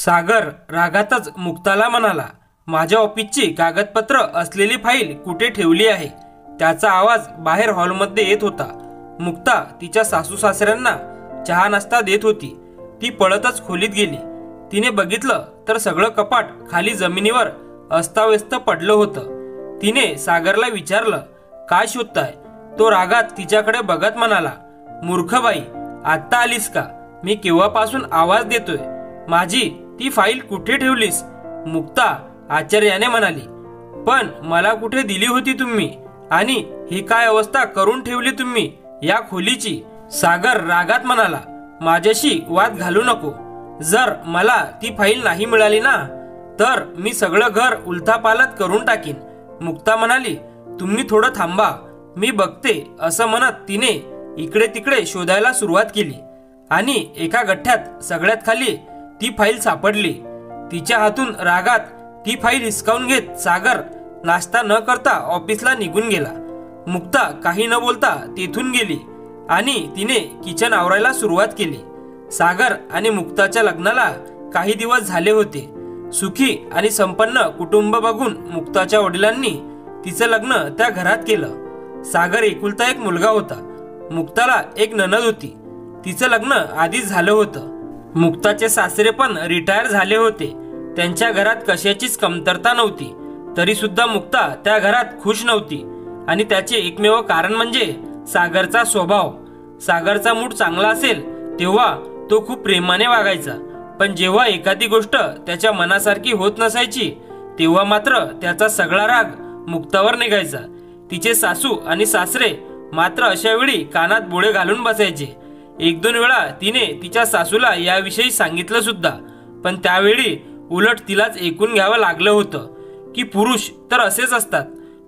सागर रागातच मुक्ताला म्हणाला, माझ्या ऑफिसची कागदपत्र असलेली फाईल कुठे ठेवली आहे? त्याचा आवाज बाहेर हॉलमध्ये येत होता. मुक्ता तिच्या सासू सासऱ्यांना चहा नाश्ता देत होती. ती पळतच खोलीत गेली. तिने बघितलं तर सगळं कपाट खाली जमिनीवर अस्ताव्यस्त पडलं होतं. तिने सागरला विचारलं, काय शोधताय? तो रागात तिच्याकडे बघत म्हणाला, मूर्ख बाई, आत्ता आलीस का? मी केव्हापासून आवाज देतोय. माझी ती फाईल कुठे ठेवलीस? मुक्ता आश्चर्याने म्हणाली, पण मला कुठे दिली होती तुम्ही? आणि ही काय अवस्था करून ठेवली तुम्ही या खोलीची? सागर रागात म्हणाला, माझ्याशी वाद घालू नको. जर मला ती फाईल नाही मिळाली ना, तर मी सगळं घर उलथापालथ करून टाकीन. मुक्ता म्हणाली, तुम्ही थोडं थांबा, मी बघते. असं म्हणत तिने इकडे तिकडे शोधायला सुरुवात केली आणि एका गठ्ठ्यात सगळ्यात खाली ती फाईल सापडली. तिच्या हातून रागात ती फाईल हिसकावून घेत सागर नाश्ता न करता ऑफिसला निघून गेला. मुक्ता काही न बोलता तेथून गेली आणि तिने किचन आवरायला सुरुवात केली. सागर आणि मुक्ताच्या लग्नाला काही दिवस झाले होते. सुखी आणि संपन्न कुटुंब बघून मुक्ताच्या वडिलांनी तिचं लग्न त्या घरात केलं. सागर एकुलता एक मुलगा होता. मुक्ताला एक नणद होती. तिचं लग्न आधीच झालं होतं. मुक्ताचे सासरे पण रिटायर झाले होते. त्यांच्या घरात कशाचीच कमतरता नव्हती. तरी सुद्धा मुक्ता त्या घरात खुश नव्हती आणि त्याचे एकमेव कारण म्हणजे सागरचा स्वभाव. सागरचा मूड चांगला असेल तेव्हा तो खूप प्रेमाने वागायचा, पण जेव्हा एखादी गोष्ट त्याच्या मनासारखी होत नसायची तेव्हा मात्र त्याचा सगळा राग मुक्तावर निघायचा. तिचे सासू आणि सासरे मात्र अशा वेळी कानात बोळे घालून बसायचे. एक दोन वेळा तिने तिच्या सासूला याविषयी सांगितलं सुद्धा, पण त्यावेळी उलट तिलाच ऐकून घ्यावं लागलं होतं की पुरुष तर असेच असतात,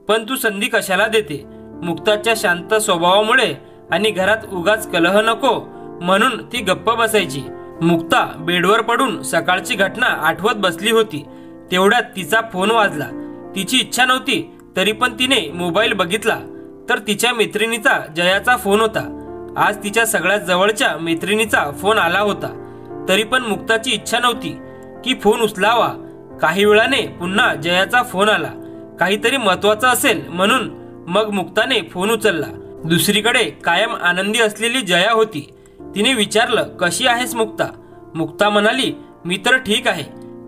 पण तू संधी कशाला देते? मुक्ताच्या शांत स्वभावामुळे आणि घरात उगाच कलह नको म्हणून ती गप्प बसायची. मुक्ता बेडवर पडून सकाळची घटना आठवत बसली होती. तेवढ्यात तिचा फोन वाजला. तिची इच्छा नव्हती तरी पण तिने मोबाईल बघितला तर तिच्या मैत्रिणीचा जयाचा फोन होता. आज तिच्या सगळ्यात जवळच्या मैत्रिणीचा फोन आला होता. तरी पण मुक्ताची इच्छा नव्हती की फोन उचलावा. काही वेळाने पुन्हा जयाचा फोन आला. काहीतरी महत्वाचं असेल म्हणून मग मुक्ताने फोन उचलला. दुसरीकडे कायम आनंदी असलेली जया होती. तिने विचारलं, कशी आहेस मुक्ता? मुक्ता म्हणाली, मी तर ठीक आहे,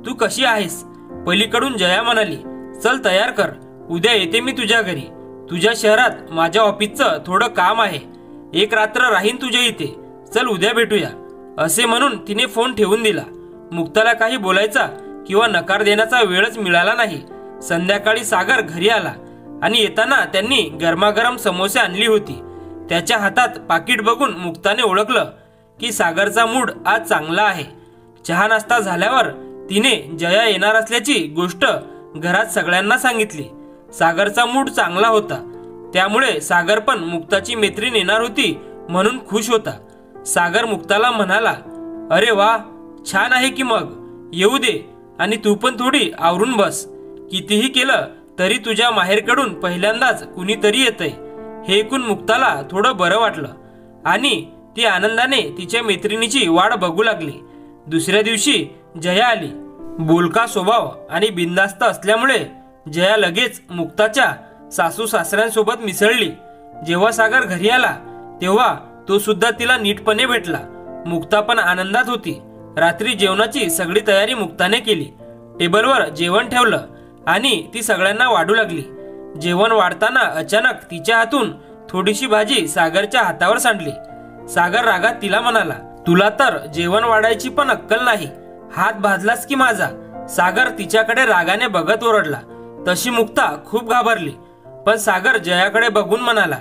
तू कशी आहेस? पलीकडून जया म्हणाली, चल तयार कर, उद्या येते मी तुझ्या घरी. तुझ्या शहरात माझ्या ऑफिसचं थोडं काम आहे. एक रात्र राहीन तुझ्या इथे. चल उद्या भेटूया. असे म्हणून तिने फोन ठेवून दिला. मुक्ताला काही बोलायचा किंवा नकार देण्याचा वेळच मिळाला नाही. संध्याकाळी सागर घरी आला आणि येताना त्यांनी गरमागरम समोसे आणली होती. त्याच्या हातात पाकिट बघून मुक्ताने ओळखलं की सागरचा मूड आज चांगला आहे. चहा नाश्ता झाल्यावर तिने जया येणार असल्याची गोष्ट घरात सगळ्यांना सांगितली. सागरचा मूड चांगला होता, त्यामुळे सागर पण मुक्ताची मैत्रीण येणार होती म्हणून खुश होता. सागर मुक्ताला म्हणाला, अरे वा, छान आहे की मग येऊ दे आणि तू पण थोडी आवरून बस. कितीही केलं तरी तुझ्या माहेरकडून पहिल्यांदाच कुणीतरी येतंय. हे ऐकून मुक्ताला थोडं बरं वाटलं आणि ती आनंदाने तिच्या मैत्रिणीची वाट बघू लागली. दुसऱ्या दिवशी जया आली. बोलका स्वभाव आणि बिनधास्त असल्यामुळे जया लगेच मुक्ताच्या सासू सासऱ्यांसोबत मिसळली. जेव्हा सागर घरी आला तेव्हा तो सुद्धा तिला नीटपणे भेटला. मुक्ता पण आनंदात होती. रात्री जेवणाची सगळी तयारी मुक्ताने केली. टेबलवर जेवण ठेवलं आणि ती सगळ्यांना वाढू लागली. जेवण वाढताना अचानक तिच्या हातून थोडीशी भाजी सागरच्या हातावर सांडली. सागर रागात तिला म्हणाला, तुला तर जेवण वाढायची पण अक्कल नाही, हात भाजलास की माझा? सागर तिच्याकडे रागाने बघत ओरडला. तशी मुक्ता खूप घाबरली, पण सागर जयाकडे बघून म्हणाला,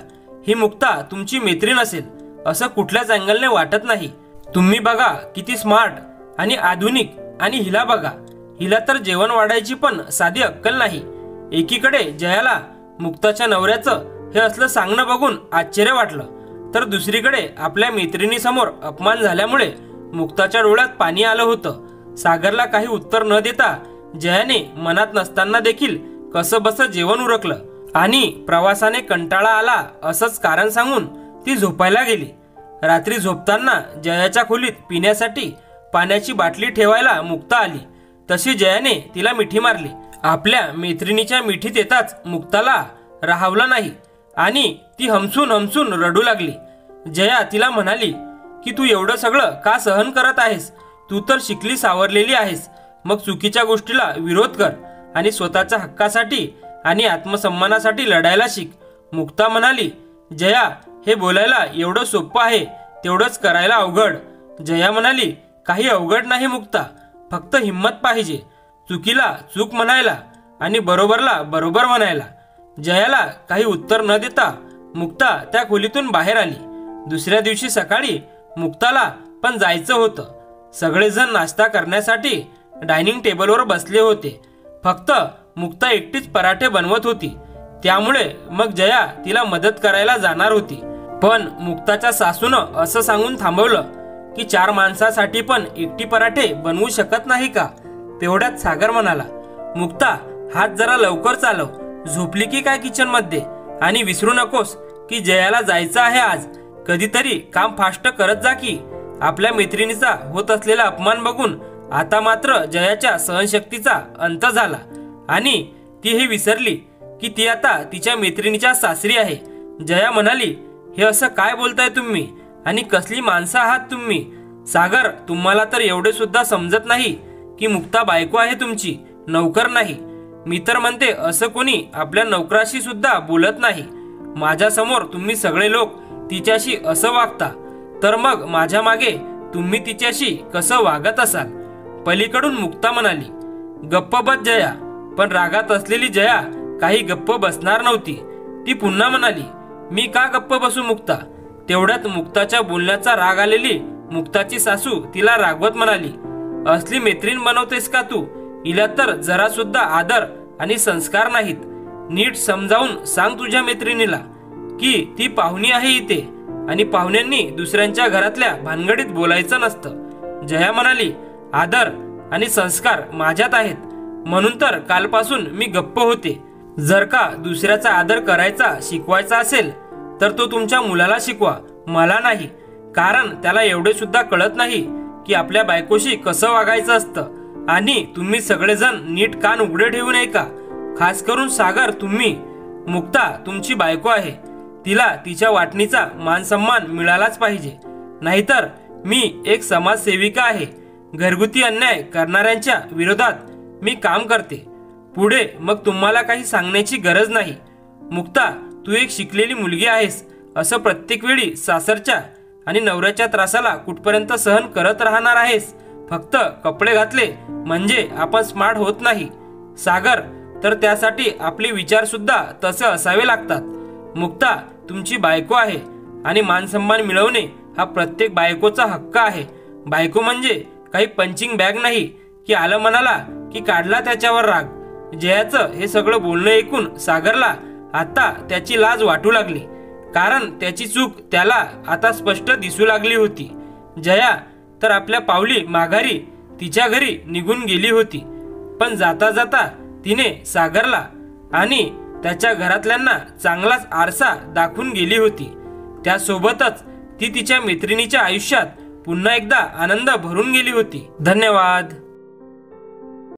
ही मुक्ता तुमची मैत्रीण असेल असं कुठल्याच अँगलने वाटत नाही. तुम्ही बघा किती स्मार्ट आणि आधुनिक, आणि हिला बघा, हिला तर जेवण वाढायची पण साधी अक्कल नाही. एकीकडे जयाला मुक्ताच्या नवऱ्याचं हे असलं सांगणं बघून आश्चर्य वाटलं, तर दुसरीकडे आपल्या मैत्रिणीसमोर अपमान झाल्यामुळे मुक्ताच्या डोळ्यात पाणी आलं होतं. सागरला काही उत्तर न देता जयाने मनात नसताना देखील कसं बसं जेवण उरकलं आणि प्रवासाने कंटाळा आला असंच कारण सांगून ती झोपायला गेली. रात्री झोपताना जयाच्या खोलीत पिण्यासाठी पाण्याची बाटली ठेवायला मुक्ता आली तशी जयाने तिला मिठी मारली। आपल्या मैत्रिणीच्या मिठीत येताच मुक्ताला राहावलं नाही आणि ती हमसून हमसून रडू लागली। जया तिला म्हणाली की तू एवढं सगळं का सहन करत आहेस? तू तर शिकली सावरलेली आहेस, मग चुकीच्या गोष्टीला विरोध कर आणि स्वतःच्या हक्कासाठी आणि आत्मसन्मानासाठी लढायला शिक। मुक्ता म्हणाली, जया हे बोलायला एवढं सोपं आहे, तेवढंच करायला अवघड। जया म्हणाली, काही अवघड नाही मुक्ता, फक्त हिम्मत पाहिजे, चुकीला चूक म्हणायला आणि बरोबरला बरोबर म्हणायला। जयाला काही उत्तर न देता मुक्ता त्या खोलीतून बाहेर आली। दुसऱ्या दिवशी सकाळी मुक्ताला पण जायचं होतं। सगळेजण नाश्ता करण्यासाठी डायनिंग टेबलवर बसले होते, फक्त मुक्ता एकटीच पराठे बनवत होती। त्यामुळे मग जया तिला मदत करायला जाणार होती, पण मुक्ताच्या सासूनं असं सांगून थांबवलं की 4 माणसासाठी पण एकटी पराठे बनवू शकत नाही का? तेवढ्यात सागर म्हणाला, मुक्ता हात जरा लवकर चालव, झोपली की काय किचन मध्ये? आणि विसरू नकोस की जयाला जायचं आहे आज, कधीतरी काम फास्ट करत जा की। आपल्या मैत्रिणीचा होत असलेला अपमान बघून आता मात्र जयाच्या सहनशक्तीचा अंत झाला आणि ती हे विसरली की ती आता तिच्या मैत्रिणीच्या सासरी आहे। जया म्हणाली, हे असं काय बोलताय तुम्ही आणि कसली माणसं आहात तुम्ही? सागर, तुम्हाला तर एवढे सुद्धा समजत नाही की मुक्ता बायको आहे तुमची, नौकर नाही। मी तर म्हणते असं कोणी आपल्या नौकराशी सुद्धा बोलत नाही। माझ्या समोर तुम्ही सगळे लोक तिच्याशी असं वागता, तर मग माझ्या मागे तुम्ही तिच्याशी कसं वागत असाल? पलीकडून मुक्ता म्हणाली, गप्प बस जया। पण रागात असलेली जया काही गप्प बसणार नव्हती। ती पुन्हा म्हणाली, मी का गप्प बसू मुक्ता? तेवढ्यात मुक्ताच्या बोलण्याचा राग आलेली मुक्ताची सासू तिला रागवत म्हणाली, असली मैत्रीण बनवतेस का तू? हिला तर जरा सुद्धा आदर आणि संस्कार नाहीत। नीट समजावून सांग तुझ्या मैत्रिणीला की ती पाहुणी आहे इथे आणि पाहुण्यांनी दुसऱ्यांच्या घरातल्या भानगडीत बोलायचं नसतं। जया म्हणाली, आदर आणि संस्कार माझ्यात आहेत, म्हणून तर कालपासून मी गप्प होते। जर का दुसऱ्याचा आदर करायचा शिकवायचा असेल तर तो तुमच्या मुलाला शिकवा, मला नाही। कारण त्याला एवढे सुद्धा कळत नाही की आपल्या बायकोशी कसं वागायचं असतं। आणि तुम्ही सगळेजण नीट कान उघडे ठेवू नये का? खास करून सागर, तुम्ही। मुक्ता तुमची बायको आहे, तिला तिच्या वाटणीचा मान सन्मान मिळालाच पाहिजे, नाहीतर मी एक समाजसेविका आहे। घरगुती अन्याय करणाऱ्यांच्या विरोधात मी काम करते। पुढे मग तुम्हाला काही सांगण्याची गरज नाही। मुक्ता, तू एक शिकलेली मुलगी आहेस, असं प्रत्येक वेळी सासरच्या आणि नवऱ्याच्या त्रासाला कुठपर्यंत सहन करत राहणार आहेस? फक्त कपडे घातले म्हणजे आपण स्मार्ट होत नाही सागर, तर त्यासाठी आपले विचार सुद्धा तसे असावे लागतात। मुक्ता तुमची बायको आहे आणि मानसन्मान मिळवणे हा प्रत्येक बायकोचा हक्क आहे। बायको म्हणजे काही पंचिंग बॅग नाही की आलं मनाला की काढला त्याच्यावर राग। जयाचं हे सगळं बोलणं ऐकून सागरला आता त्याची लाज वाटू लागली, कारण त्याची चूक त्याला आता स्पष्ट दिसू लागली होती। जया तर आपल्या पावली माघारी तिच्या घरी निघून गेली होती, पण जाता जाता तिने सागरला आणि त्याच्या घरातल्यांना चांगलाच आरसा दाखवून गेली होती। त्यासोबतच ती तिच्या मैत्रिणीच्या आयुष्यात पुन्हा एकदा आनंद भरून गेली होती। धन्यवाद।